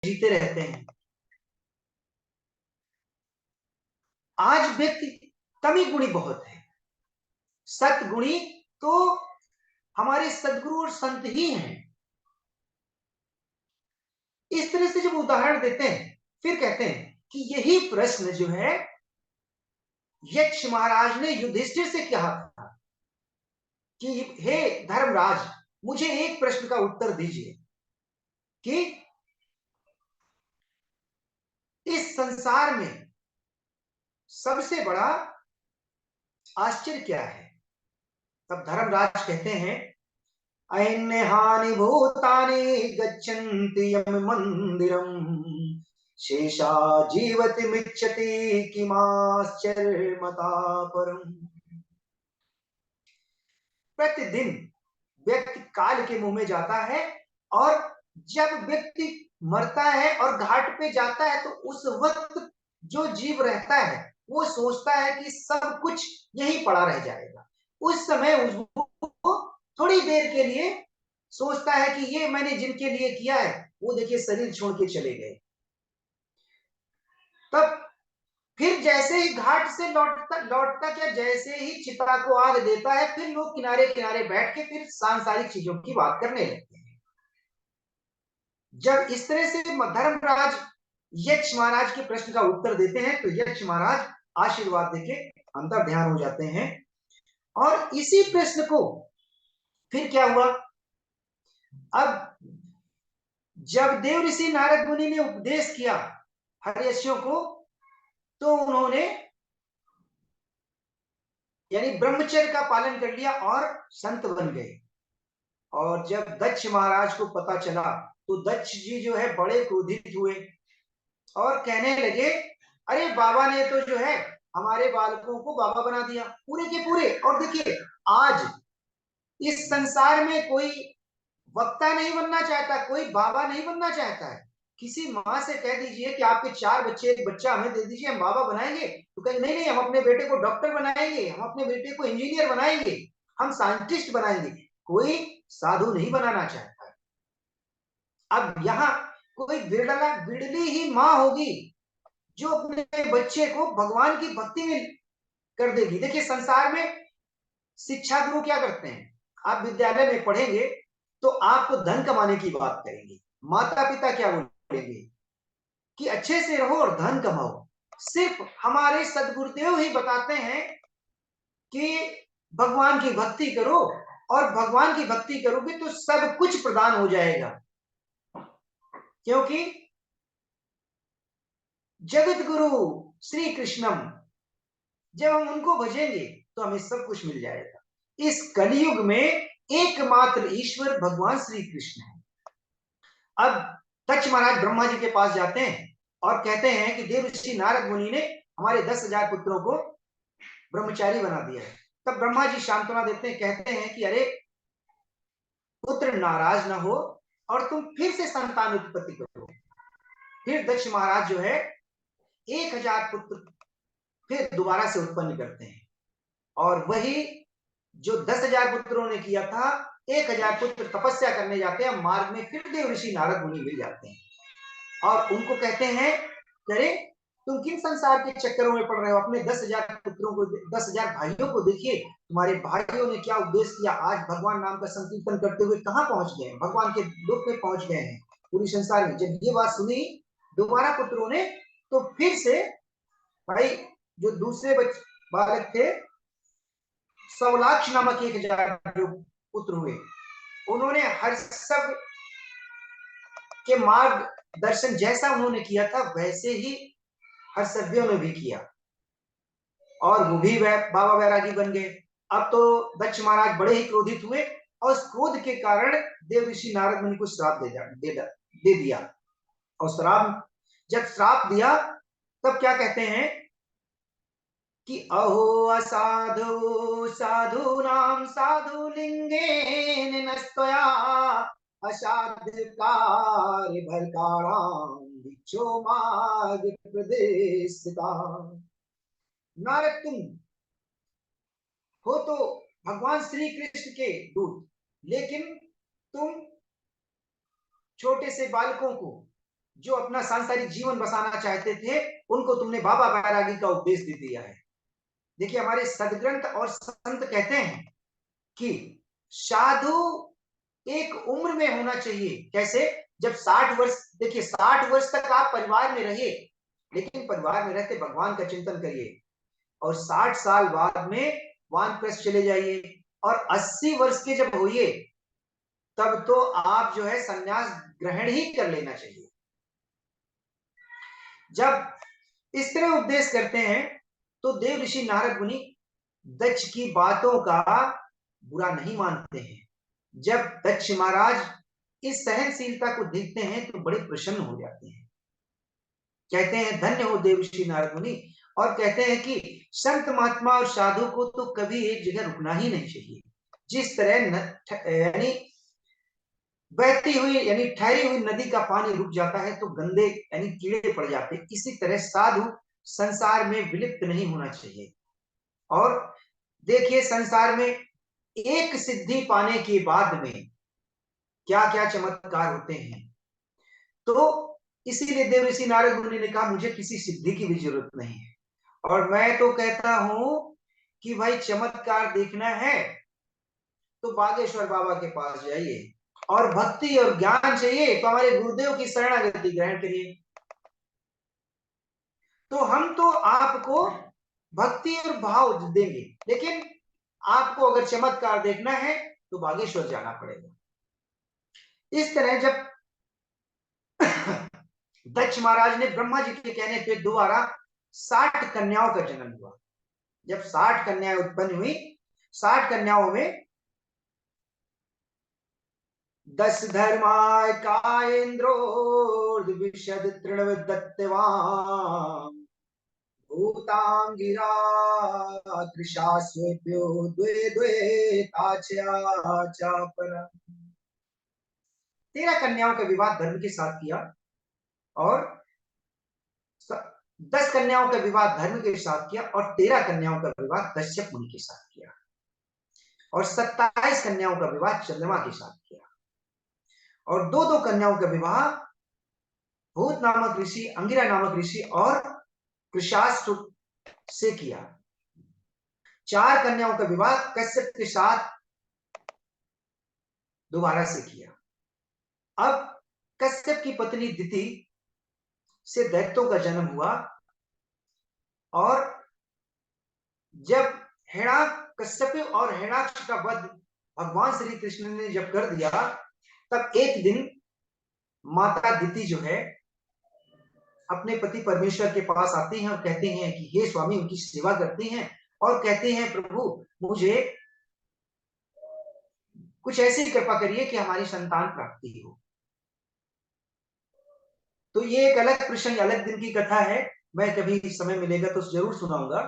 जीते रहते हैं। आज व्यक्ति कमी गुणी बहुत है, सतगुणी तो हमारे सदगुरु और संत ही हैं। इस तरह से जब उदाहरण देते हैं, फिर कहते हैं कि यही प्रश्न जो है यक्ष महाराज ने युधिष्ठिर से कहा था कि हे धर्मराज, मुझे एक प्रश्न का उत्तर दीजिए कि इस संसार में सबसे बड़ा आश्चर्य क्या है। तब धर्मराज कहते हैं, अयन्हानि भूतानि गच्छन्ति यम मंदिरम शेषा जीवति मिच्छति किमाश्चर्यमता परम। प्रतिदिन व्यक्ति काल के मुंह में जाता है, और जब व्यक्ति मरता है और घाट पे जाता है तो उस वक्त जो जीव रहता है वो सोचता है कि सब कुछ यही पड़ा रह जाएगा। उस समय उसको थोड़ी देर के लिए सोचता है कि ये मैंने जिनके लिए किया है वो देखिए शरीर छोड़ के चले गए। तब फिर जैसे ही घाट से लौटता लौटता क्या, जैसे ही चिता को आग देता है, फिर लोग किनारे किनारे बैठ के फिर सांसारिक चीजों की बात करने लगते हैं। जब इस तरह से धर्मराज यक्ष महाराज के प्रश्न का उत्तर देते हैं तो यक्ष महाराज आशीर्वाद देके अंतर ध्यान हो जाते हैं। और इसी प्रश्न को फिर क्या हुआ, अब जब देव ऋषि नारद मुनि ने उपदेश किया हर्यश्यों को, तो उन्होंने यानी ब्रह्मचर्य का पालन कर लिया और संत बन गए। और जब दक्ष महाराज को पता चला तो दक्ष जी जो है बड़े क्रोधित हुए और कहने लगे, अरे बाबा ने तो जो है हमारे बालकों को बाबा बना दिया पूरे के पूरे। और देखिए आज इस संसार में कोई वक्ता नहीं बनना चाहता, कोई बाबा नहीं बनना चाहता है। किसी माँ से कह दीजिए कि आपके 4 बच्चे, एक बच्चा हमें दे दीजिए, हम बाबा बनाएंगे, तो कहेंगे नहीं नहीं, हम अपने बेटे को डॉक्टर बनाएंगे, हम अपने बेटे को इंजीनियर बनाएंगे, हम साइंटिस्ट बनाएंगे। कोई साधु नहीं बनाना चाहता है। अब यहाँ कोई बिरली ही माँ होगी जो अपने बच्चे को भगवान की भक्ति में कर देगी। देखिए संसार में शिक्षा गुरु क्या करते हैं, आप विद्यालय में पढ़ेंगे तो आपको धन कमाने की बात करेंगे। माता पिता क्या बोलेंगे कि अच्छे से रहो और धन कमाओ। सिर्फ हमारे सदगुरुदेव ही बताते हैं कि भगवान की भक्ति करो, और भगवान की भक्ति करोगे तो सब कुछ प्रदान हो जाएगा। क्योंकि जगत गुरु श्री कृष्णम, जब हम उनको भजेंगे तो हमें सब कुछ मिल जाएगा। इस कलयुग में एकमात्र ईश्वर भगवान श्री कृष्ण है। अब दक्ष महाराज ब्रह्मा जी के पास जाते हैं और कहते हैं कि देव ऋषि नारद मुनि ने हमारे 10,000 पुत्रों को ब्रह्मचारी बना दिया है। तब ब्रह्मा जी सांत्वना देते हैं, कहते हैं कि अरे पुत्र नाराज ना हो और तुम फिर से संतान उत्पत्ति करो। फिर दक्ष महाराज जो है 1,000 पुत्र फिर दोबारा से उत्पन्न करते हैं, और वही जो 10,000 पुत्रों ने किया था, 1,000 पुत्र तपस्या करने जाते हैं। मार्ग में फिर देव ऋषि नारद मुनि मिल जाते हैं और उनको कहते हैं, अरे तुम किन संसार के चक्करों में पड़ रहे हो, अपने 10,000 पुत्रों को, 10,000 भाइयों को देखिए, तुम्हारे भाइयों ने क्या उपदेश किया, आज भगवान नाम का संकीर्तन करते हुए कहाँ पहुंच गए, भगवान के लोक में पहुंच गए हैं पूरी संसार में। जब ये बात सुनी दोबारा पुत्रों ने, तो फिर से भाई जो दूसरे बालक थे सवलाक्ष नामक 1,000 पुत्र हुए, उन्होंने हर सब के मार्ग दर्शन जैसा उन्होंने किया था वैसे ही हर सभ्यों ने भी किया, और वो भी बाबा वैरागी बन गए। अब तो दक्ष महाराज बड़े ही क्रोधित हुए और उस क्रोध के कारण देव ऋषि नारद मुनि को श्राप दे दिया। और श्राप जब श्राप दिया तब क्या कहते हैं कि अहो असाधु साधूनां साधु लिंगेन नस्तया असाध्य कार्य भरकाणां भिक्षो मार्ग प्रदेशिता। नारद तुम हो तो भगवान श्री कृष्ण के दूत, लेकिन तुम छोटे से बालकों को जो अपना सांसारिक जीवन बसाना चाहते थे, उनको तुमने बाबा बैरागी का उपदेश दे दिया है। देखिए, हमारे सदग्रंथ और संत कहते हैं कि साधु एक उम्र में होना चाहिए। कैसे? जब 60 वर्ष, देखिए 60 वर्ष तक आप परिवार में रहिए, लेकिन परिवार में रहते भगवान का चिंतन करिए, और 60 साल बाद में वानप्रस्थ चले जाइए, और 80 वर्ष के जब होइए, तब तो आप जो है संन्यास ग्रहण ही कर लेना चाहिए। जब इस तरह उपदेश करते हैं, तो देव ऋषि नारद मुनि दक्ष की बातों का बुरा नहीं मानते हैं। जब दक्ष महाराज इस सहनशीलता को देखते हैं, तो बड़े प्रसन्न हो जाते हैं। कहते हैं धन्य हो देव ऋषि नारद मुनि, और कहते हैं कि संत महात्मा और साधु को तो कभी एक जगह रुकना ही नहीं चाहिए। जिस तरह यानी बहती हुई यानी ठहरी हुई नदी का पानी रुक जाता है, तो गंदे यानी कीड़े पड़ जाते हैं, इसी तरह साधु संसार में विलिप्त नहीं होना चाहिए। और देखिए, संसार में एक सिद्धि पाने के बाद में क्या क्या चमत्कार होते हैं। तो इसीलिए देव ऋषि नारद मुनि ने कहा, मुझे किसी सिद्धि की भी जरूरत नहीं है, और मैं तो कहता हूं कि भाई चमत्कार देखना है तो बागेश्वर बाबा के पास जाइए, और भक्ति और ज्ञान चाहिए तो हमारे गुरुदेव की शरणागति ग्रहण करिए। तो हम तो आपको भक्ति और भाव देंगे, लेकिन आपको अगर चमत्कार देखना है तो बागेश्वर जाना पड़ेगा। इस तरह जब दक्ष महाराज ने ब्रह्मा जी के कहने पे दोबारा 60 कन्याओं का जन्म हुआ। जब 60 कन्याएं उत्पन्न हुई, 60 कन्याओं में 10 धर्माय कायेन्द्रो विशद तृणवदत्तवान भूतांगिरा त्रिशास्वेभ्यो द्वे द्वे ताच्या। 13 कन्याओं का विवाह धर्म के साथ किया, और 10 कन्याओं का विवाह धर्म के साथ किया, और 13 कन्याओं का विवाह कश्यप मुनि के साथ किया, और 27 कन्याओं का विवाह चंद्रमा के साथ किया, और 2-2 कन्याओं का विवाह भूत नामक ऋषि, अंगिरा नामक ऋषि और कृशास्त्र से किया। 4 कन्याओं का विवाह कश्यप के साथ दोबारा से किया। अब कश्यप की पत्नी दिति से दैत्यों का जन्म हुआ, और जब कश्यप और हिरण्याक्ष का वध भगवान श्री कृष्ण ने जब कर दिया, तब एक दिन माता दिति जो है अपने पति परमेश्वर के पास आती हैं और कहते हैं कि हे स्वामी, उनकी सेवा करती हैं और कहते हैं प्रभु, मुझे कुछ ऐसी कृपा करिए कि हमारी संतान प्राप्ति हो। तो ये एक अलग प्रसंग, अलग दिन की कथा है, मैं कभी समय मिलेगा तो जरूर सुनाऊंगा।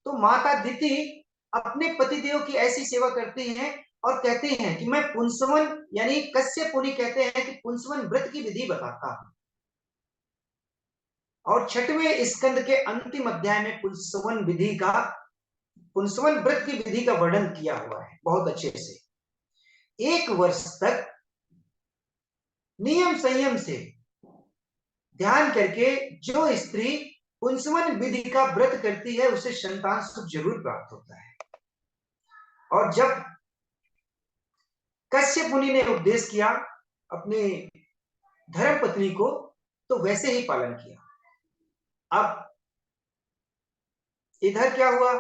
तो माता दिति अपने पतिदेव की ऐसी सेवा करती हैं और कहते हैं कि मैं पुंसवन यानी कश्यप मुनि कहते हैं कि पुंसवन व्रत की विधि बताता हूं, और 6वें स्कंद के अंतिम अध्याय में पुंसवन व्रत की विधि का वर्णन किया हुआ है बहुत अच्छे से। 1 वर्ष तक नियम संयम से ध्यान करके जो स्त्री पुंसवन विधि का व्रत करती है, उसे संतान सुख जरूर प्राप्त होता है। और जब कश्यप मुनि ने उपदेश किया अपने धर्म पत्नी को, तो वैसे ही पालन किया। अब इधर क्या हुआ,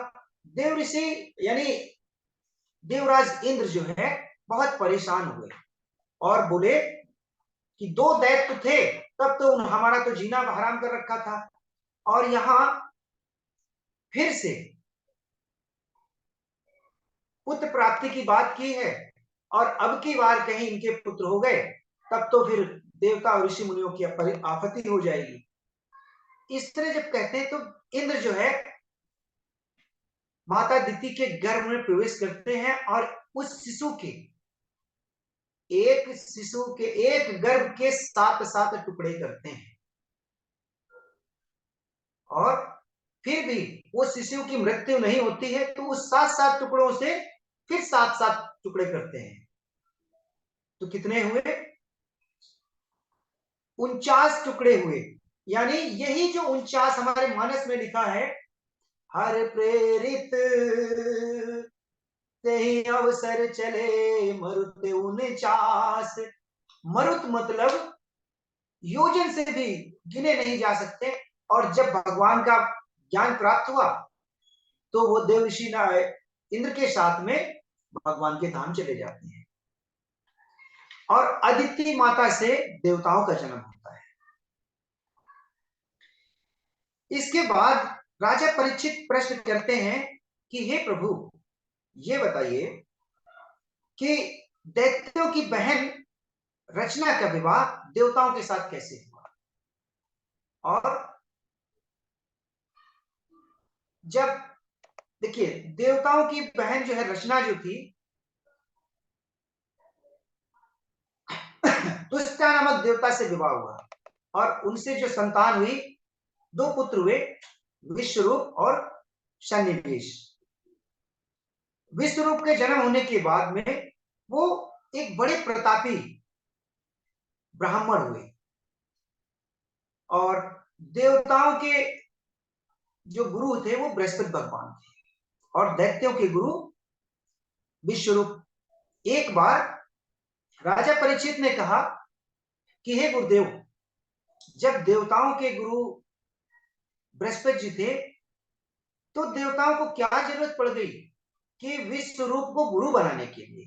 देव ऋषि यानी देवराज इंद्र जो है बहुत परेशान हुए और बोले कि 2 दैत्य थे, तब तो हमारा तो जीना हराम कर रखा था, और यहां फिर से पुत्र प्राप्ति की बात की है, और अब की बार कहीं इनके पुत्र हो गए, तब तो फिर देवता और ऋषि मुनियों की आपत्ति हो जाएगी। इस तरह जब कहते हैं, तो इंद्र जो है माता दिति के गर्भ में प्रवेश करते हैं, और उस शिशु के एक गर्भ के 7 टुकड़े करते हैं, और फिर भी वो शिशु की मृत्यु नहीं होती है, तो उस 7 टुकड़ों से फिर 7 टुकड़े करते हैं, तो कितने हुए? 49 टुकड़े हुए, यानी यही जो 49 हमारे मानस में लिखा है, हर प्रेरित ते ही अवसर चले मरुत 49। मरुत मतलब योजन से भी गिने नहीं जा सकते। और जब भगवान का ज्ञान प्राप्त हुआ तो वो देवर्षि इंद्र के साथ में भगवान के धाम चले जाते हैं और अदिति माता से देवताओं का जन्म होता है। इसके बाद राजा परीक्षित प्रश्न करते हैं कि हे प्रभु, ये बताइए कि दैत्यों की बहन रचना का विवाह देवताओं के साथ कैसे हुआ। और जब देखिए, देवताओं की बहन जो है रचना जो थी, तुष्टा नामक देवता से विवाह हुआ और उनसे जो संतान हुई, 2 पुत्र हुए, विश्वरूप और सन्निवेश। विश्वरूप के जन्म होने के बाद में वो एक बड़े प्रतापी ब्राह्मण हुए और देवताओं के जो गुरु थे वो बृहस्पति भगवान थे और दैत्यों के गुरु विश्वरूप। एक बार राजा परीक्षित ने कहा कि हे गुरुदेव, जब देवताओं के गुरु बृहस्पति जी थे तो देवताओं को क्या जरूरत पड़ गई कि विश्वरूप को गुरु बनाने के लिए।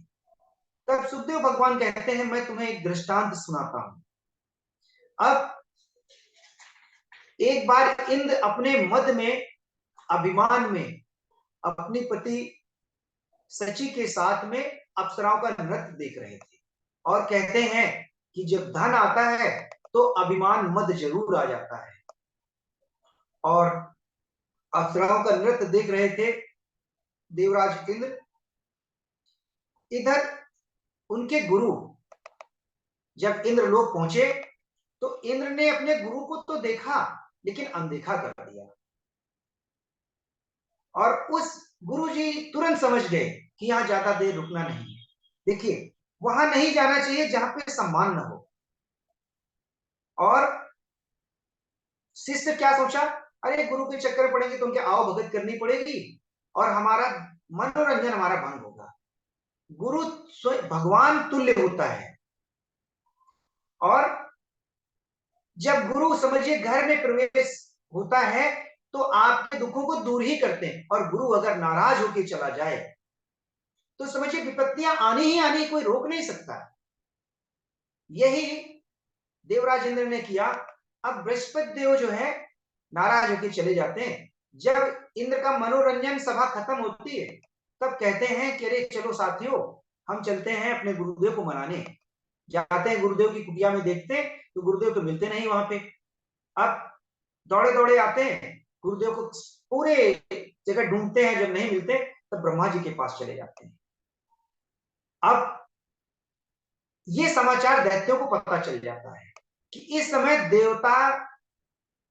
तब सुखदेव भगवान कहते हैं, मैं तुम्हें एक दृष्टांत सुनाता हूं। अब एक बार इंद्र अपने मद में, अभिमान में अपनी पति सची के साथ में अप्सराओं का नृत्य देख रहे थे और कहते हैं कि जब धन आता है तो अभिमान मद जरूर आ जाता है। और अप्सराओं का नृत्य देख रहे थे देवराज इंद्र। इधर उनके गुरु जब इंद्रलोक पहुंचे तो इंद्र ने अपने गुरु को तो देखा लेकिन अनदेखा कर दिया और उस गुरुजी तुरंत समझ गए कि यहां ज्यादा देर रुकना नहीं है। देखिए, वहां नहीं जाना चाहिए जहां पे सम्मान न हो। और शिष्य क्या सोचा, अरे गुरु के चक्कर पड़ेंगे तो उनके आओ भगत करनी पड़ेगी और हमारा मनोरंजन हमारा भंग होगा। गुरु भगवान तुल्य होता है और जब गुरु समझिए घर में प्रवेश होता है तो आपके दुखों को दूर ही करते हैं। और गुरु अगर नाराज होकर चला जाए तो समझिए विपत्तियां आनी ही आनी, कोई रोक नहीं सकता। यही देवराज इंद्र ने किया। अब बृहस्पति देव जो है नाराज होकर चले जाते हैं। जब इंद्र का मनोरंजन सभा खत्म होती है तब कहते हैं कि अरे चलो साथियों, हम चलते हैं अपने गुरुदेव को मनाने। जाते हैं गुरुदेव की कुटिया में, देखते हैं तो गुरुदेव तो मिलते नहीं वहां पे। अब दौड़े दौड़े आते हैं, गुरुदेव को पूरे जगह ढूंढते हैं, जब नहीं मिलते तब ब्रह्मा जी के पास चले जाते हैं। अब ये समाचार दैत्यों को पता चल जाता है कि इस समय देवता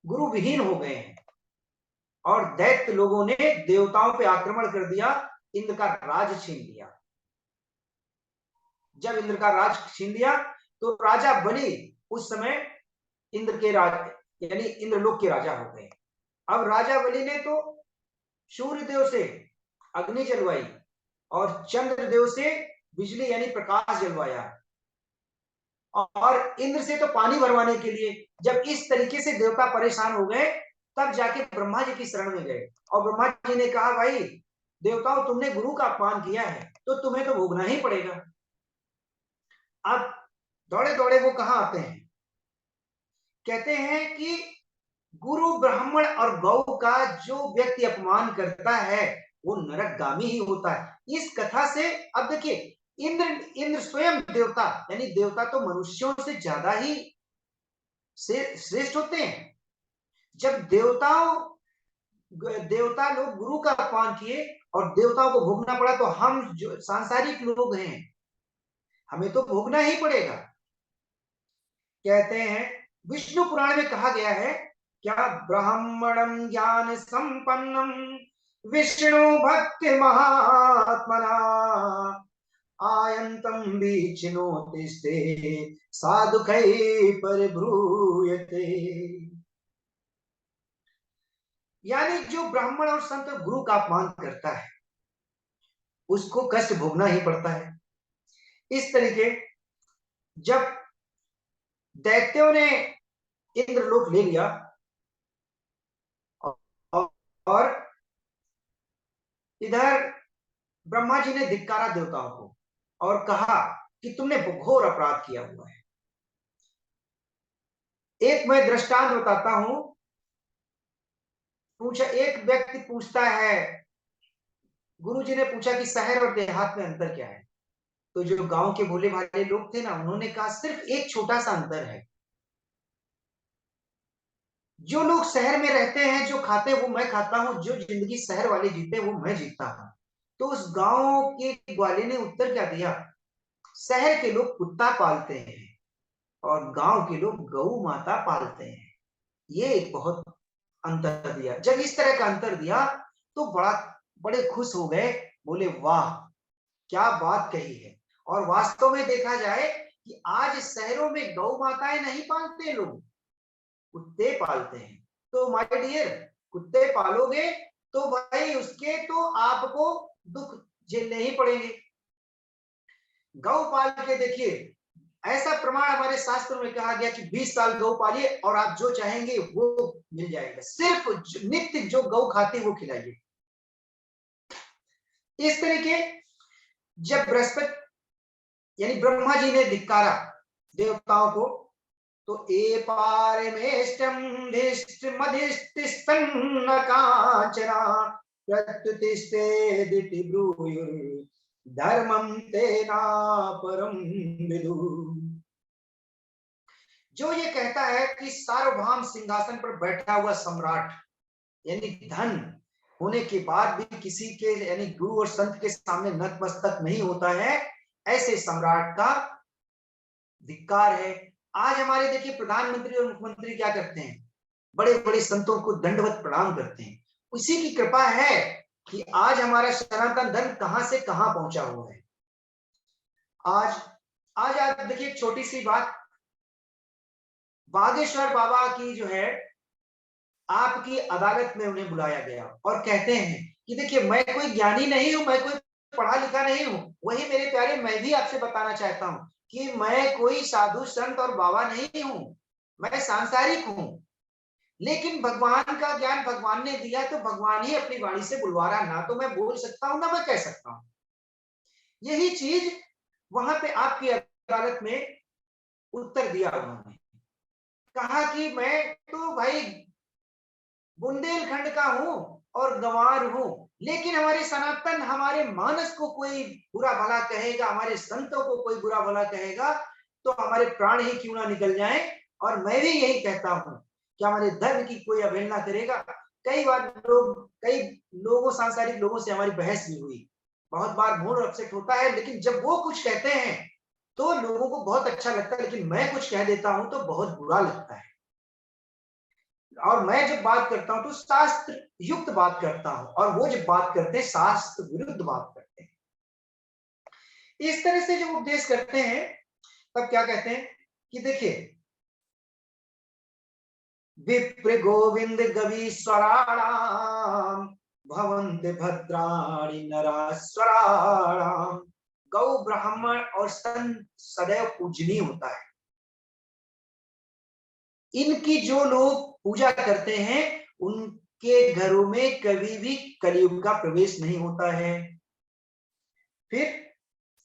गुरु विहीन हो गए हैं और दैत्य लोगों ने देवताओं पे आक्रमण कर दिया, इंद्र का राज छीन लिया। जब इंद्र का राज छीन लिया तो राजा बलि उस समय इंद्र के राज यानी इंद्रलोक के राजा हो गए। अब राजा बलि ने तो सूर्य देव से अग्नि जलवाई और चंद्र देव से बिजली यानी प्रकाश जलवाया और इंद्र से तो पानी भरवाने के लिए। जब इस तरीके से देवता परेशान हो गए तब जाके ब्रह्मा जी की शरण में गए और ब्रह्मा जी ने कहा, भाई देवताओं, तुमने गुरु का अपमान किया है तो तुम्हें तो भोगना ही पड़ेगा। अब दौड़े दौड़े वो कहां आते हैं, कहते हैं कि गुरु, ब्राह्मण और गौ का जो व्यक्ति अपमान करता है वो नरकगामी ही होता है। इस कथा से अब देखिए, इंद्र स्वयं देवता, यानी देवता तो मनुष्यों से ज्यादा ही श्रेष्ठ होते हैं। जब देवता लोग गुरु का अपमान किए और देवताओं को भोगना पड़ा तो हम जो सांसारिक लोग हैं हमें तो भोगना ही पड़ेगा। कहते हैं विष्णु पुराण में कहा गया है, क्या ब्राह्मणम ज्ञान संपन्नम विष्णु भक्ति महात्मना आयंतम बीचिनोतिस्ते साधुकै परिब्रूयते। यानी जो ब्राह्मण और संत और गुरु का अपमान करता है उसको कष्ट भोगना ही पड़ता है। इस तरीके जब दैत्यों ने इंद्रलोक ले लिया और इधर ब्रह्मा जी ने धिक्कारा देवताओं को और कहा कि तुमने घोर अपराध किया हुआ है। एक मैं दृष्टांत बताता हूं। एक व्यक्ति पूछता है, गुरुजी ने पूछा कि शहर और देहात में अंतर क्या है? तो जो गांव के भोले भाले लोग थे ना, उन्होंने कहा सिर्फ एक छोटा सा अंतर है। जो लोग शहर में रहते हैं, जो खाते वो मैं खाता हूं, जो जिंदगी शहर वाले जीते वो मैं जीता हूं। तो उस गांव के ग्वाले ने उत्तर क्या दिया? शहर के लोग कुत्ता पालते हैं और गांव के लोग गौ माता पालते हैं। ये एक बहुत अंतर दिया। जब इस तरह का अंतर दिया तो बड़े खुश हो गए, बोले वाह क्या बात कही है। और वास्तव में देखा जाए कि आज शहरों में गौ माताएं नहीं पालते लोग, कुत्ते पालते हैं। तो माय डियर, कुत्ते पालोगे तो भाई उसके तो आपको दुख झेलने ही पड़ेंगे। गौ पाल के देखिए, ऐसा प्रमाण हमारे शास्त्रों में कहा गया कि 20 साल गौ पालिए और आप जो चाहेंगे वो मिल जाएगा। सिर्फ नित्य जो गौ खाते वो खिलाइए। इस तरीके जब बृहस्पति यानी ब्रह्मा जी ने धिक्कारा देवताओं को, तो ए पारमेष्टम धिष्ट मधिष्टिस्तन्न कांचना प्रत्युतिष्ठे दिति ब्रूयुर् धर्मं तेना परम विदु। जो ये कहता है कि सार्वभौम सिंहासन पर बैठा हुआ सम्राट यानी धन होने के बाद भी किसी के यानी गुरु और संत के सामने नतमस्तक नहीं होता है, ऐसे सम्राट का धिक्कार है। आज हमारे देखिए प्रधानमंत्री और मुख्यमंत्री क्या करते हैं? बड़े बड़े संतों को दंडवत प्रणाम करते हैं। उसी की कृपा है कि आज हमारा सनातन धर्म कहां से कहां पहुंचा हुआ है। आज आज आप देखिए एक छोटी सी बात, बागेश्वर बाबा की जो है आपकी अदालत में उन्हें बुलाया गया और कहते हैं कि देखिए मैं कोई ज्ञानी नहीं हूं, मैं कोई पढ़ा लिखा नहीं हूं। वही मेरे प्यारे, मैं भी आपसे बताना चाहता हूं कि मैं कोई साधु संत और बाबा नहीं हूं, मैं सांसारिक हूं। लेकिन भगवान का ज्ञान भगवान ने दिया तो भगवान ही अपनी वाणी से बुलवा रहा, ना तो मैं बोल सकता हूं ना मैं कह सकता हूं। यही चीज वहां पे आपकी अदालत में उत्तर दिया उन्होंने। कहा कि मैं तो भाई बुंदेलखंड का हूं और गंवार हूं, लेकिन हमारे सनातन हमारे मानस को कोई बुरा भला कहेगा, हमारे संतों को कोई बुरा भला कहेगा तो हमारे प्राण ही क्यों ना निकल जाए। और मैं भी यही कहता हूं कि हमारे धर्म की कोई अवहेलना करेगा। कई लोगों सांसारिक लोगों से हमारी बहस भी हुई, बहुत बार मूड अपसेट होता है, लेकिन जब वो कुछ कहते हैं तो लोगों को बहुत अच्छा लगता है, लेकिन मैं कुछ कह देता हूं तो बहुत बुरा लगता है। और मैं जब बात करता हूं तो शास्त्र युक्त बात करता हूं और वो जब बात करते हैं शास्त्र विरुद्ध बात करते हैं। इस तरह से जब उपदेश करते हैं तब क्या कहते हैं कि देखिए विप्र गोविंद गवीश्वराणाम भवन्त भद्राणि नराश्वराणाम। गौ ब्राह्मण और संत सदैव पूजनीय होता है। इनकी जो लोग पूजा करते हैं उनके घरों में कभी भी कलयुग का प्रवेश नहीं होता है। फिर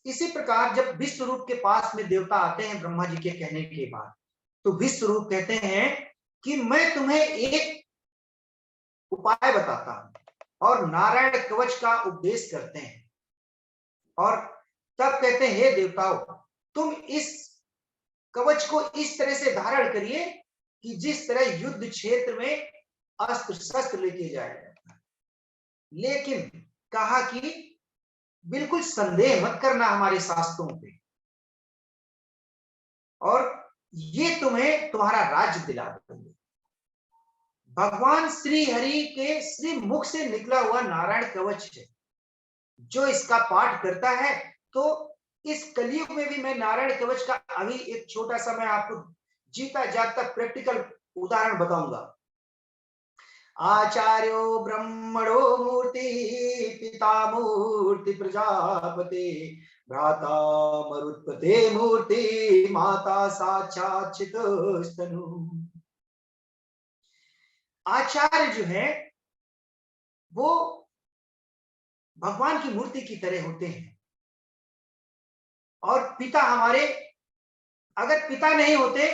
इसी प्रकार जब विश्व रूप के पास में देवता आते हैं ब्रह्मा जी के कहने के बाद, तो विश्व रूप कहते हैं कि मैं तुम्हें एक उपाय बताता हूं और नारायण कवच का उपदेश करते हैं। और तब कहते हैं हे देवताओं, तुम इस कवच को इस तरह से धारण करिए कि जिस तरह युद्ध क्षेत्र में अस्त्र शस्त्र लेके जाया जाता है। लेकिन कहा कि बिल्कुल संदेह मत करना हमारे शास्त्रों पे, और ये तुम्हें तुम्हारा राज्य दिला देंगे। भगवान श्री हरि के श्री मुख से निकला हुआ नारायण कवच है, जो इसका पाठ करता है तो इस कलयुग में भी मैं नारायण कवच का अभी एक छोटा सा मैं आपको जीता जागता प्रैक्टिकल उदाहरण बताऊंगा। आचार्यो ब्रह्मणो मूर्ति, पिता मूर्ति प्रजापति, भ्राता मरुत्पते मूर्ति, माता साक्षात चितस्तनु। आचार्य जो है वो भगवान की मूर्ति की तरह होते हैं, और पिता हमारे, अगर पिता नहीं होते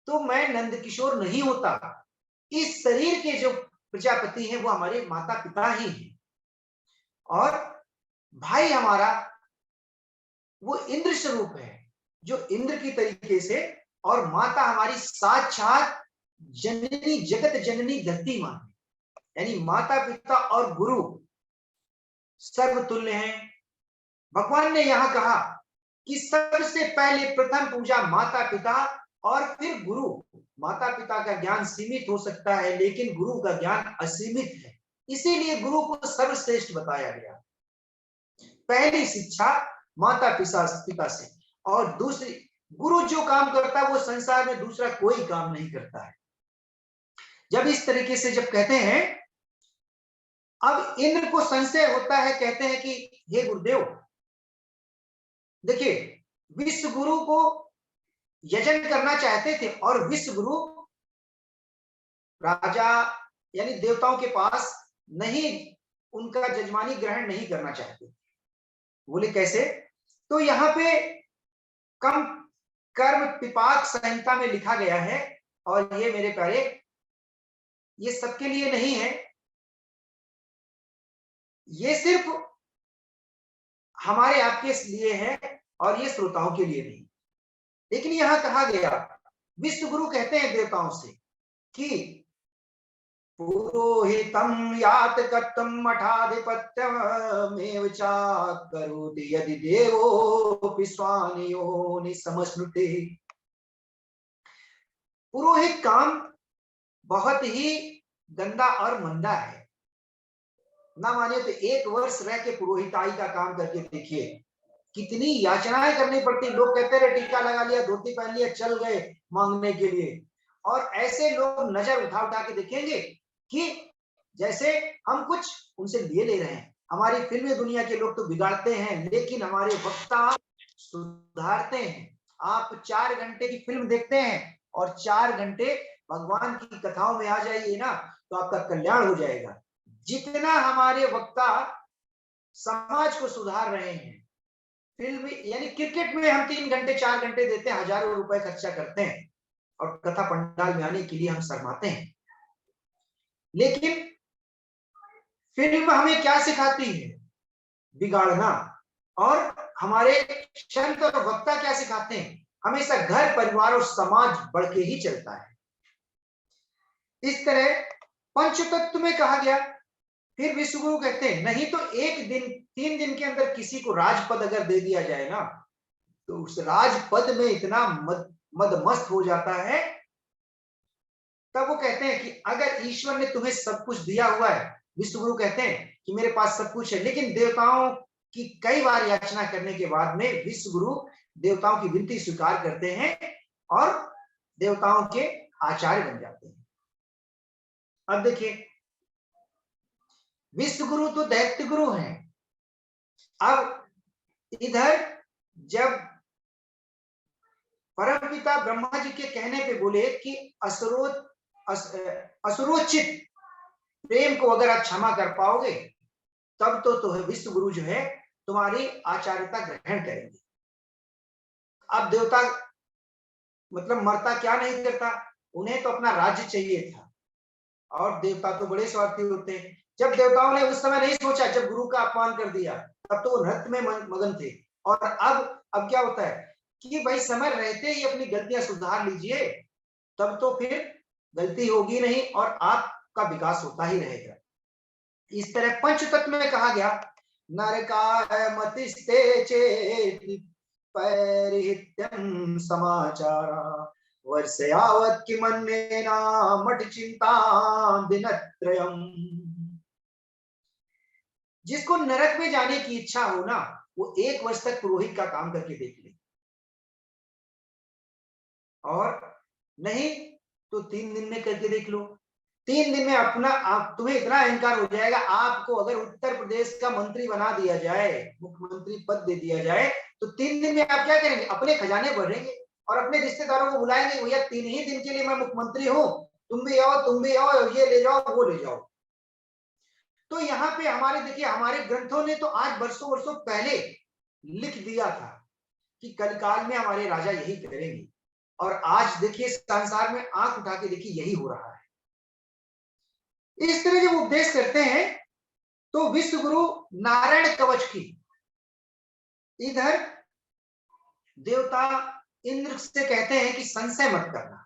तो मैं नंदकिशोर नहीं होता। इस शरीर के जो प्रजापति हैं वो हमारे माता पिता ही हैं, और भाई हमारा वो इंद्र स्वरूप है जो इंद्र की तरीके से, और माता हमारी साक्षात जननी जगत जननी धरती मां, यानी माता पिता और गुरु सर्वतुल्य हैं। भगवान ने यहां कहा कि सबसे पहले प्रथम पूजा माता पिता और फिर गुरु। माता पिता का ज्ञान सीमित हो सकता है लेकिन गुरु का ज्ञान असीमित है, इसीलिए गुरु को सर्वश्रेष्ठ बताया गया। पहली शिक्षा माता पिता से, और दूसरी गुरु जो काम करता है वो संसार में दूसरा कोई काम नहीं करता है। जब इस तरीके से जब कहते हैं, अब इंद्र को संशय होता है, कहते हैं कि हे गुरुदेव, देखिए विश्व गुरु को यजन करना चाहते थे, और विश्व गुरु राजा यानी देवताओं के पास नहीं, उनका जजमानी ग्रहण नहीं करना चाहते। बोले कैसे? तो यहाँ पे कम कर्म पिपाक संहिता में लिखा गया है, और ये मेरे प्यारे ये सबके लिए नहीं है, ये सिर्फ हमारे आपके लिए है और ये श्रोताओं के लिए नहीं। लेकिन यहां कहा गया, विश्व गुरु कहते हैं देवताओं से कि पुरोहितम यात कर्तम मठाधिपत्यमेव चा करोति यदि देवो स्वानियोनि समश्नुते। पुरोहित काम बहुत ही गंदा और मंदा है। ना माने तो 1 वर्ष रह के पुरोहिताई का काम करके देखिए, कितनी याचनाएं करनी पड़ती। लोग कहते रहे टीका लगा लिया, धोती पहन लिया, चल गए मांगने के लिए, और ऐसे लोग नजर उठा उठा के देखेंगे कि जैसे हम कुछ उनसे लिए ले रहे हैं। हमारी फिल्मी दुनिया के लोग तो बिगाड़ते हैं, लेकिन हमारे वक्ता सुधारते हैं। आप 4 घंटे की फिल्म देखते हैं और 4 घंटे भगवान की कथाओं में आ जाइए ना, तो आपका कल्याण हो जाएगा। जितना हमारे वक्ता समाज को सुधार रहे हैं, फिल्म यानी क्रिकेट में हम 3 घंटे 4 घंटे देते हैं, हजारों रुपए खर्चा करते हैं, और कथा पंडाल में आने के लिए हम शर्माते हैं। लेकिन फिल्म हमें क्या सिखाती है? बिगाड़ना। और हमारे संत और वक्ता क्या सिखाते हैं? हमेशा घर परिवार और समाज बढ़ के ही चलता है। इस तरह पंचतत्व में कहा गया। फिर विश्व गुरु कहते हैं नहीं तो 1 दिन 3 दिन के अंदर किसी को राजपद अगर दे दिया जाए ना, तो उस राजपद में इतना मदमस्त हो जाता है, तब वो कहते हैं कि अगर ईश्वर ने तुम्हें सब कुछ दिया हुआ है, विश्व गुरु कहते हैं कि मेरे पास सब कुछ है, लेकिन देवताओं की कई बार याचना करने के बाद में विश्व गुरु देवताओं की विनती स्वीकार करते हैं और देवताओं के आचार्य बन जाते हैं। अब देखिए, विश्व गुरु तो दैत्य गुरु हैं। अब इधर जब परमपिता ब्रह्मा जी के कहने पे बोले कि असुरोचित प्रेम को अगर आप क्षमा कर पाओगे, तब तो विश्व गुरु जो है तुम्हारी आचार्यता ग्रहण करेंगे। अब देवता मतलब मरता क्या नहीं करता, उन्हें तो अपना राज्य चाहिए था, और देवता तो बड़े स्वार्थी होते हैं। जब देवताओं ने उस समय नहीं सोचा, जब गुरु का अपमान कर दिया, तब तो वो नृत्य में मगन थे। और अब क्या होता है कि भाई समय रहते ही अपनी गलतियां सुधार लीजिए, तब तो फिर गलती होगी नहीं और आपका विकास होता ही रहेगा। इस तरह पंचतत्व में कहा गया, नरकाय मतिस्ते चेति पैरिहित्यं समाचारा वर्ष यावत् किमन्येना मठ चिंता दिनत्रयम्। जिसको नरक में जाने की इच्छा हो ना, वो 1 वर्ष तक पुरोहित का काम करके देख ले, और नहीं तो 3 दिन में करके देख लो। 3 दिन में अपना आप तुम्हें इतना अहंकार हो जाएगा, आपको अगर उत्तर प्रदेश का मंत्री बना दिया जाए, मुख्यमंत्री पद दे दिया जाए, तो 3 दिन में आप क्या करेंगे? अपने खजाने भरेंगे और अपने रिश्तेदारों को बुलाएंगे, भैया 3 ही दिन के लिए मैं मुख्यमंत्री हूँ, तुम भी आओ, ये ले जाओ, वो ले जाओ। तो यहाँ पे हमारे देखिए, हमारे ग्रंथों ने तो आज वर्षों वर्षों पहले लिख दिया था कि कलकाल में हमारे राजा यही करेंगे, और आज देखिए संसार में आंख उठा के देखिए यही हो रहा है। इस तरह जब उपदेश करते हैं तो विश्व गुरु नारायण कवच की इधर देवता इंद्र से कहते हैं कि संशय मत करना।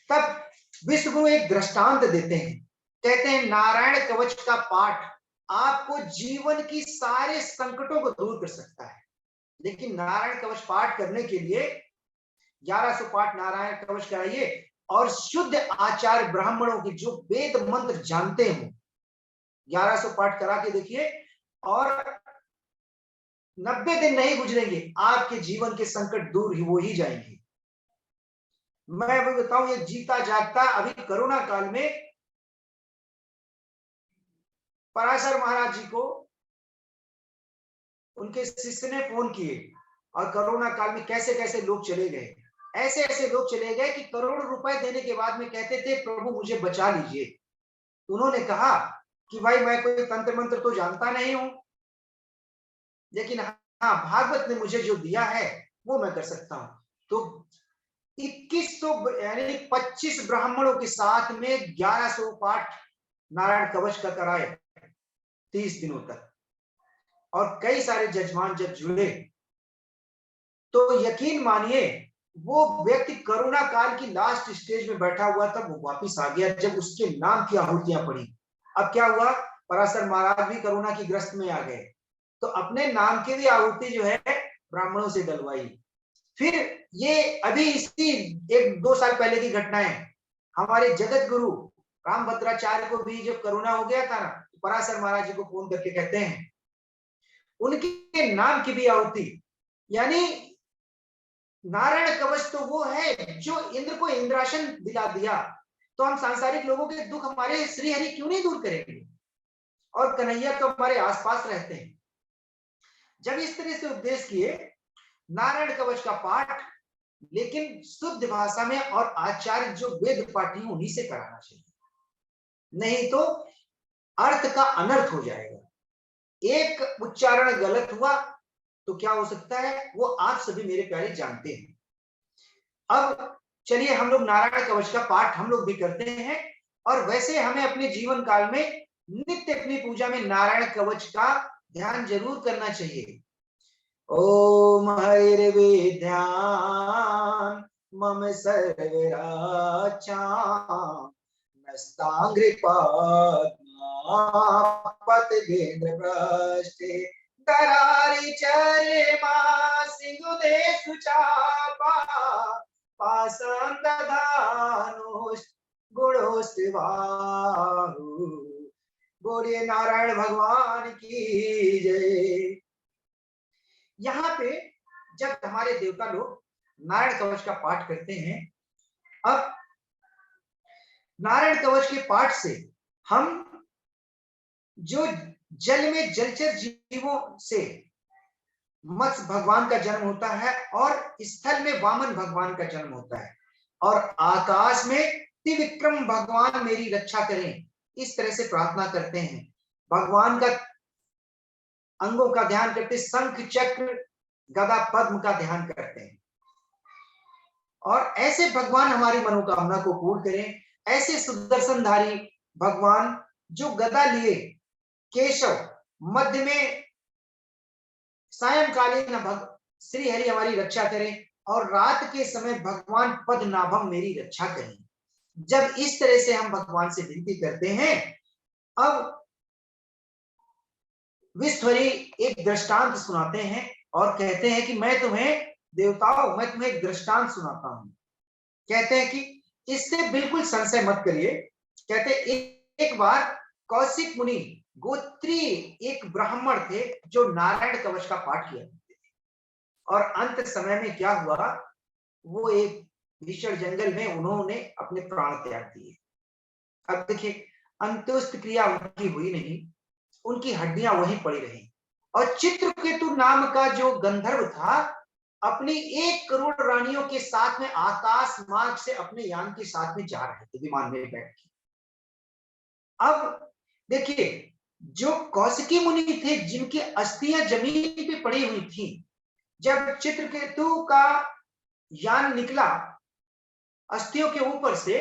तब विश्व गुरु एक दृष्टांत देते हैं, कहते हैं नारायण कवच का पाठ आपको जीवन की सारे संकटों को दूर कर सकता है। लेकिन नारायण कवच पाठ करने के लिए 1100 पाठ नारायण कवच कराइए, और शुद्ध आचार्य ब्राह्मणों की जो वेद मंत्र जानते हो 1100 पाठ करा के देखिए, और 90 दिन नहीं गुजरेंगे आपके जीवन के संकट दूर ही हो ही जाएंगे। मैं अभी बताऊं, ये जीता जागता अभी कोरोना काल में पराशर महाराज जी को उनके शिष्य ने फोन किए, और कोरोना काल में कैसे कैसे लोग चले गए, ऐसे ऐसे लोग चले गए कि करोड़ों रुपए देने के बाद में कहते थे प्रभु मुझे बचा लीजिए। तो उन्होंने कहा कि भाई मैं कोई तंत्र मंत्र तो जानता नहीं हूं, लेकिन हाँ भागवत ने मुझे जो दिया है वो मैं कर सकता हूं। तो 2100 यानी 25 ब्राह्मणों के साथ में 1100 पाठ नारायण कवच का कराए 30 दिनों तक, और कई सारे जजमान जब जुड़े तो यकीन मानिए वो व्यक्ति कोरोना काल की लास्ट स्टेज में बैठा हुआ था, वो वापिस आ गया जब उसके नाम की आहुतियां पड़ी। अब क्या हुआ, पराशर महाराज भी कोरोना की ग्रस्त में आ गए, तो अपने नाम की भी आहुति जो है ब्राह्मणों से डलवाई। फिर ये अभी इसी 1-2 साल पहले की घटना है, हमारे जगत गुरु रामभद्राचार्य को भी जब कोरोना हो गया था ना, तो पराशर महाराज जी को फोन करके कहते हैं उनके नाम की भी आहुति, यानी नारायण कवच तो वो है जो इंद्र को इंद्रासन दिला दिया, तो हम सांसारिक लोगों के दुख हमारे श्री हरि क्यों नहीं दूर करेंगे, और कन्हैया तो हमारे आसपास रहते हैं। जब इस तरह से उपदेश किए नारायण कवच का पाठ, लेकिन शुद्ध भाषा में, और आचार्य जो वेद पाठी उन्हीं से कराना चाहिए, नहीं तो अर्थ का अनर्थ हो जाएगा। एक उच्चारण गलत हुआ तो क्या हो सकता है वो आप सभी मेरे प्यारे जानते हैं। अब चलिए हम लोग नारायण कवच का पाठ हम लोग भी करते हैं, और वैसे हमें अपने जीवन काल में नित्य अपनी पूजा में नारायण कवच का ध्यान जरूर करना चाहिए। ओम हरिर्विद्यान मम सर्वराचान नस्तांग्रिपद्मापतगेन्द्रपृष्ठे दरारि चर्मा सिंधुदे सुचापा पाषाणदधानुष गुणोस्तिवाहु। बोलिए नारायण भगवान की जय। यहाँ पे जब हमारे देवता लोग नारायण कवच का पाठ करते हैं, अब नारायण कवच के पाठ से हम जो जल में जलचर जीवों से मत्स्य भगवान का जन्म होता है, और स्थल में वामन भगवान का जन्म होता है, और आकाश में त्रिविक्रम भगवान मेरी रक्षा करें, इस तरह से प्रार्थना करते हैं। भगवान का अंगों का ध्यान करते, शंख चक्र गदा पद्म का ध्यान करते हैं, और ऐसे भगवान हमारी मनोकामना को पूर्ण करें। ऐसे सुदर्शनधारी भगवान जो गदा लिए, केशव मध्य में सायंकालीन श्री हरि हमारी रक्षा करें, और रात के समय भगवान पद्मनाभम मेरी रक्षा करें। जब इस तरह से हम भगवान से विनती करते हैं, अब विश्वहरि एक दृष्टांत सुनाते हैं और कहते हैं कि मैं तुम्हें देवताओं, मैं तुम्हें एक दृष्टांत सुनाता हूं। कहते हैं कि इससे बिल्कुल संशय मत करिए। कहते एक बार कौशिक मुनि गोत्री एक ब्राह्मण थे जो नारायण कवच का पाठ किया करते थे। और अंत समय में क्या हुआ, वो एक भीषण जंगल में उन्होंने अपने प्राण त्याग दिए। अब देखिए, अंत्येष्टि क्रिया उनकी हुई नहीं, उनकी हड्डियां वहीं पड़ी रही। और चित्रकेतु नाम का जो गंधर्व था, अपनी 1 करोड़ रानियों के साथ में आकाश मार्ग से अपने यान के साथ में जा रहे थे, विमान में बैठ के। अब देखिए, जो कौशिकी मुनि थे, जिनकी अस्थियां जमीन पे पड़ी हुई थी, जब चित्रकेतु का यान निकला अस्थियों के ऊपर से,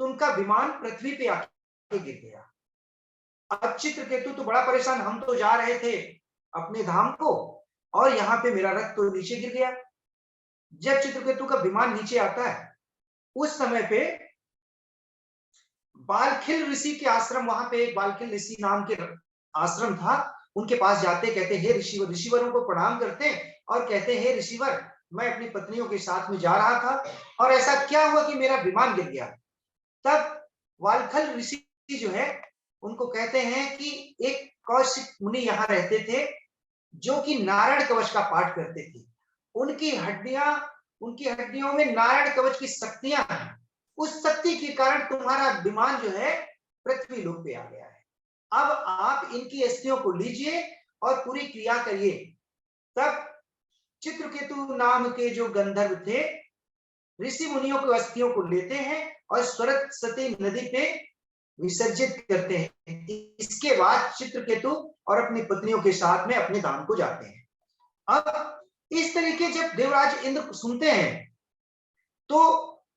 तो उनका विमान पृथ्वी पे आके गिर गया। अब चित्रकेतु तो बड़ा परेशान, हम तो जा रहे थे अपने धाम को, और यहाँ पे मेरा रथ तो नीचे गिर गया। जब चित्रकेतु का विमान नीचे आता है, उस समय पे बालखिल ऋषि के आश्रम, वहां पे एक बालखिल ऋषि नाम के आश्रम था, उनके पास जाते, कहते हे ऋषिवर, ऋषिवरों को प्रणाम करते और कहते हे ऋषिवर, मैं अपनी पत्नियों के साथ में जा रहा था और ऐसा क्या हुआ कि मेरा विमान गिर गया। तब वालखल ऋषि जो है, उनको कहते हैं कि एक कौशिक मुनि यहाँ रहते थे, जो कि नारायण कवच का पाठ करते थे। उनकी हड्डियों में नारायण कवच की शक्तियां हैं। उस शक्ति के कारण तुम्हारा विमान जो है पृथ्वी लोक पे आ गया है। अब आप इनकी अस्थियों को लीजिए और पूरी क्रिया करिए। तब चित्रकेतु नाम के जो गंधर्व थे, ऋषि मुनियों की अस्थियों को लेते हैं और सरस्वती नदी पे विसर्जित करते हैं। इसके बाद चित्रकेतु और अपनी पत्नियों के साथ में अपने धाम को जाते हैं। अब इस तरीके जब देवराज इंद्र सुनते हैं तो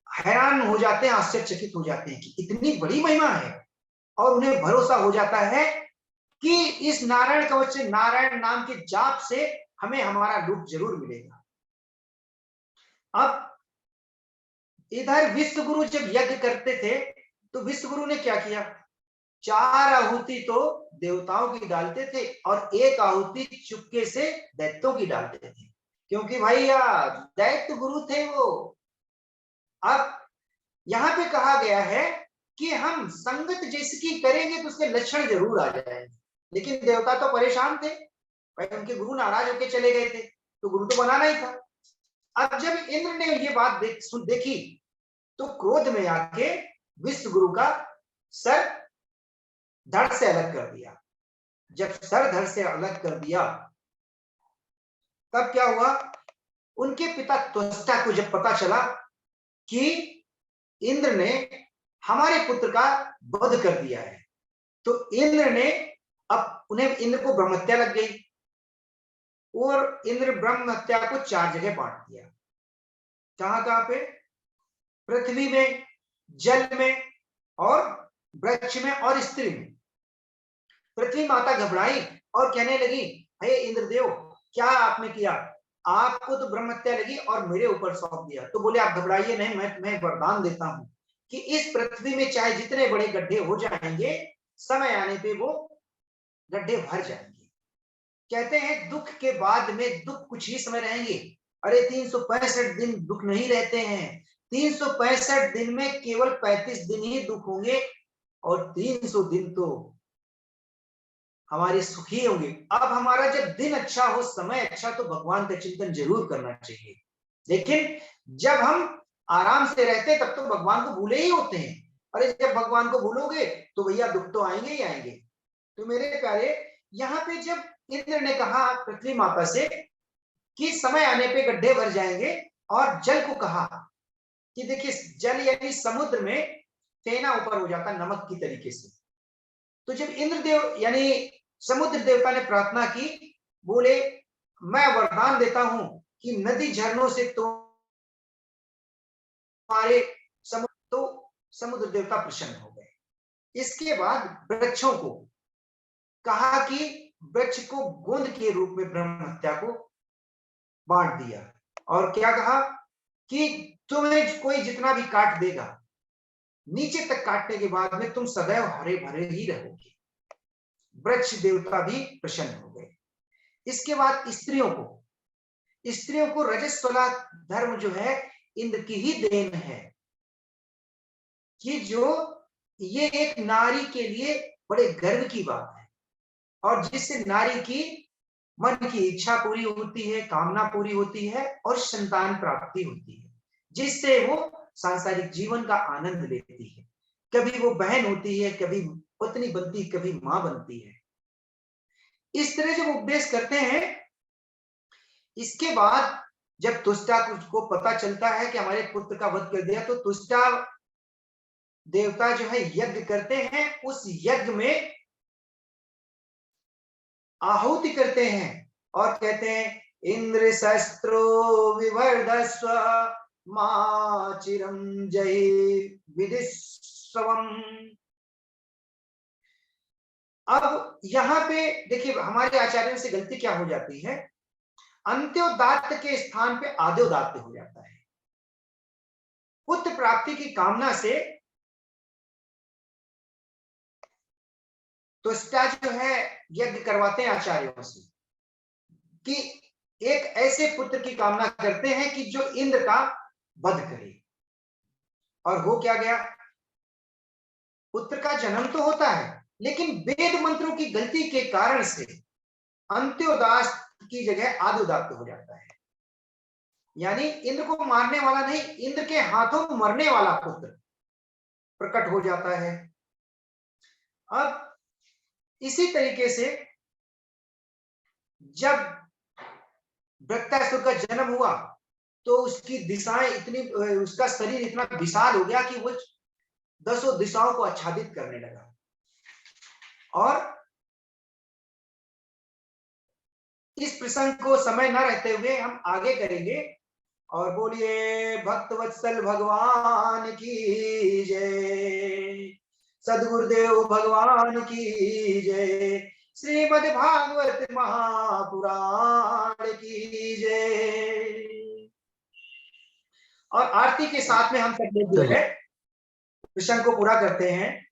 हैरान हो जाते हैं, आश्चर्यचकित हो जाते हैं कि इतनी बड़ी महिमा है, और उन्हें भरोसा हो जाता है कि इस नारायण कवच से, नारायण नाम के जाप से हमें हमारा लुक जरूर मिलेगा। अब इधर विश्वगुरु जब यज्ञ करते थे, तो विश्वगुरु ने क्या किया, 4 आहुति तो देवताओं की डालते थे और 1 आहुति चुपके से दैत्यों की डालते थे, क्योंकि भैया दैत्य गुरु थे वो। अब यहाँ पे कहा गया है कि हम संगत जिसकी करेंगे तो उसके लक्षण जरूर आ जाएंगे, लेकिन देवता तो परेशान थे भाई, उनके गुरु नाराज होकर चले गए थे, तो गुरु तो बनाना ही था। अब जब इंद्र ने ये बात देखी, तो क्रोध में आके विश्व गुरु का सर धड़ से अलग कर दिया। जब सर धड़ से अलग कर दिया, तब क्या हुआ, उनके पिता त्वष्टा को जब पता चला कि इंद्र ने हमारे पुत्र का वध कर दिया है, तो इंद्र ने, अब इंद्र को ब्रह्म हत्या लग गई, और इंद्र ब्रह्म हत्या को 4 जगह बांट दिया। कहां कहां पे, पृथ्वी में, जल में, और वृक्ष में, और स्त्री में। पृथ्वी माता घबराई और कहने लगी, हे इंद्रदेव, क्या आपने किया, आपको तो ब्रह्म हत्या लगी और मेरे ऊपर सौंप दिया। तो बोले आप घबराइए नहीं, मैं वरदान देता हूं कि इस पृथ्वी में चाहे जितने बड़े गड्ढे हो जाएंगे, समय आने पे वो गड्ढे भर जाएंगे। कहते हैं दुख के बाद में दुख कुछ ही समय रहेंगे। अरे 365 दिन दुख नहीं रहते हैं, 365 दिन में केवल 35 दिन ही दुख होंगे, और 300 दिन तो हमारे सुखी होंगे। अब हमारा जब दिन अच्छा हो, समय अच्छा, तो भगवान का चिंतन जरूर करना चाहिए। लेकिन जब हम आराम से रहते तब तो भगवान को भूले ही होते हैं। अरे जब भगवान को भूलोगे तो भैया दुख तो आएंगे ही आएंगे। तो मेरे प्यारे, यहाँ पे जब इंद्र ने कहा पृथ्वी माता से कि समय आने पे गड्ढे भर जाएंगे, और जल को कहा कि देखिए जल यानी समुद्र में फेना ऊपर हो जाता नमक की तरीके से। तो जब इंद्रदेव यानी समुद्र देवता ने प्रार्थना की, बोले मैं वरदान देता हूं कि नदी झरनों से तुम्हारे समुद्र देवता प्रसन्न हो गए। इसके बाद वृक्षों को कहा कि वृक्ष को गोंद के रूप में ब्रह्म हत्या को बांट दिया, और क्या कहा कि तुम्हें कोई जितना भी काट देगा, नीचे तक काटने के बाद में तुम सदैव हरे भरे ही रहोगे। वृक्ष देवता भी प्रसन्न हो गए। इसके बाद स्त्रियों को रजस्वला धर्म जो है इंद्र की ही देन है, कि जो ये एक नारी के लिए बड़े गर्व की बात है, और जिससे नारी की मन की इच्छा पूरी होती है, कामना पूरी होती है और संतान प्राप्ति होती है, जिससे वो सांसारिक जीवन का आनंद लेती है। कभी वो बहन होती है, कभी पत्नी बनती, कभी मां बनती है। इस तरह जब उपदेश करते हैं, इसके बाद जब तुष्टा को पता चलता है कि हमारे पुत्र का वध कर दिया, तो तुष्टा देवता जो है यज्ञ करते हैं। उस यज्ञ में आहुति करते हैं और कहते हैं, इंद्र शस्त्रो विवर्धस्व मां चिरम जय विदिश्रवम। अब यहाँ पे देखिए हमारे आचार्यों से गलती क्या हो जाती है, अंत्योदात्त के स्थान पे आद्योदात्त हो जाता है। पुत्र प्राप्ति की कामना से तुष्टा जो है यज्ञ करवाते हैं आचार्यों से कि एक ऐसे पुत्र की कामना करते हैं कि जो इंद्र का वध करे। और हो क्या गया, पुत्र का जन्म तो होता है, लेकिन वेद मंत्रों की गलती के कारण से अंत्योदात्त की जगह आद्योदात्त हो जाता है। यानी इंद्र को मारने वाला नहीं, इंद्र के हाथों मरने वाला पुत्र प्रकट हो जाता है। अब इसी तरीके से जब वृत्तासुर का जन्म हुआ, तो उसकी दिशाएं इतनी, उसका शरीर इतना विशाल हो गया कि वो 10 दिशाओं को आच्छादित करने लगा। और इस प्रसंग को समय न रहते हुए हम आगे करेंगे। और बोलिए भक्तवत्सल भगवान की जय, सदगुरुदेव भगवान की जय, श्रीमद् भागवत महापुराण की जय। और आरती के साथ में हम सब लोग जो है प्रसंग को पूरा करते हैं।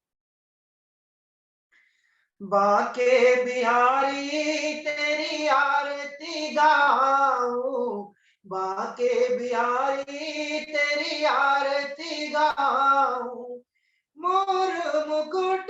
बाके बिहारी तेरी आरती गाऊं, बाके बिहारी तेरी आरती गाऊं, मोर मुकुट